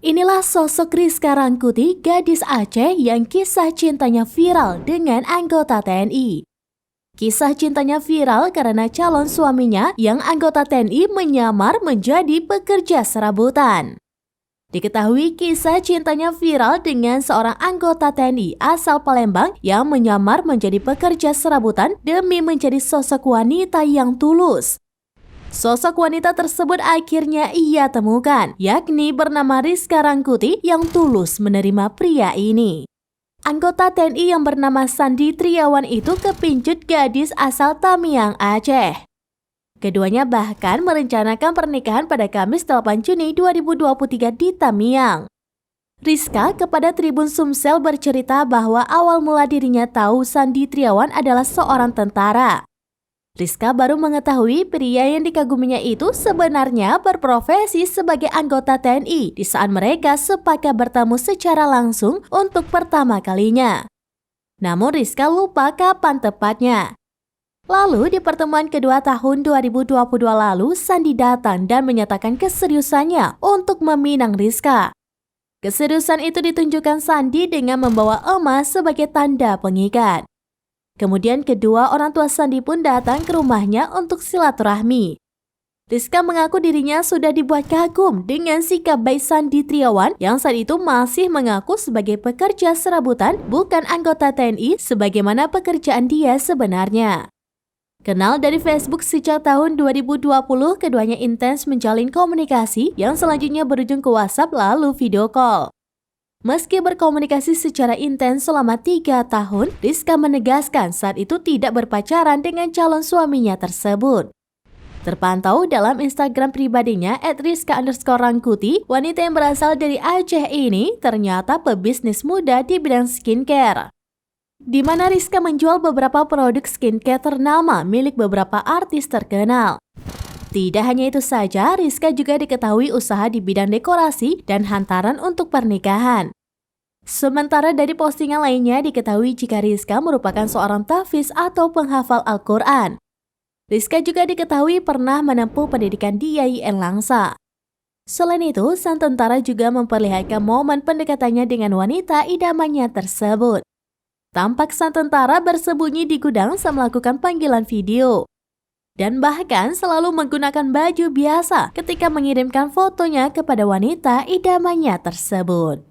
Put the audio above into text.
Inilah sosok Rizka Rangkuti, gadis Aceh yang kisah cintanya viral dengan anggota TNI. Kisah cintanya viral karena calon suaminya yang anggota TNI menyamar menjadi pekerja serabutan. Diketahui kisah cintanya viral dengan seorang anggota TNI asal Palembang yang menyamar menjadi pekerja serabutan demi menjadi sosok wanita yang tulus. Sosok wanita tersebut akhirnya ia temukan, yakni bernama Rizka Rangkuti yang tulus menerima pria ini. Anggota TNI yang bernama Sandi Triawan itu kepincut gadis asal Tamiang, Aceh. Keduanya bahkan merencanakan pernikahan pada Kamis 8 Juni 2023 di Tamiang. Rizka kepada Tribun Sumsel bercerita bahwa awal mula dirinya tahu Sandi Triawan adalah seorang tentara. Rizka baru mengetahui pria yang dikaguminya itu sebenarnya berprofesi sebagai anggota TNI di saat mereka sepakat bertemu secara langsung untuk pertama kalinya. Namun Rizka lupa kapan tepatnya. Lalu di pertemuan kedua tahun 2022 lalu, Sandi datang dan menyatakan keseriusannya untuk meminang Rizka. Keseriusan itu ditunjukkan Sandi dengan membawa emas sebagai tanda pengikat. Kemudian kedua orang tua Sandi pun datang ke rumahnya untuk silaturahmi. Rizka mengaku dirinya sudah dibuat kagum dengan sikap baik Sandi Triawan yang saat itu masih mengaku sebagai pekerja serabutan bukan anggota TNI sebagaimana pekerjaan dia sebenarnya. Kenal dari Facebook sejak tahun 2020, keduanya intens menjalin komunikasi yang selanjutnya berujung ke WhatsApp lalu video call. Meski berkomunikasi secara intens selama 3 tahun, Rizka menegaskan saat itu tidak berpacaran dengan calon suaminya tersebut. Terpantau dalam Instagram pribadinya @rizka_rangkuti, wanita yang berasal dari Aceh ini ternyata pebisnis muda di bidang skincare. Di mana Rizka menjual beberapa produk skincare ternama milik beberapa artis terkenal. Tidak hanya itu saja, Rizka juga diketahui usaha di bidang dekorasi dan hantaran untuk pernikahan. Sementara dari postingan lainnya diketahui jika Rizka merupakan seorang tahfiz atau penghafal Al-Quran. Rizka juga diketahui pernah menempuh pendidikan di IAIN Langsa. Selain itu, sang tentara juga memperlihatkan momen pendekatannya dengan wanita idamannya tersebut. Tampak sang tentara bersembunyi di gudang saat melakukan panggilan video. Dan bahkan selalu menggunakan baju biasa ketika mengirimkan fotonya kepada wanita idamannya tersebut.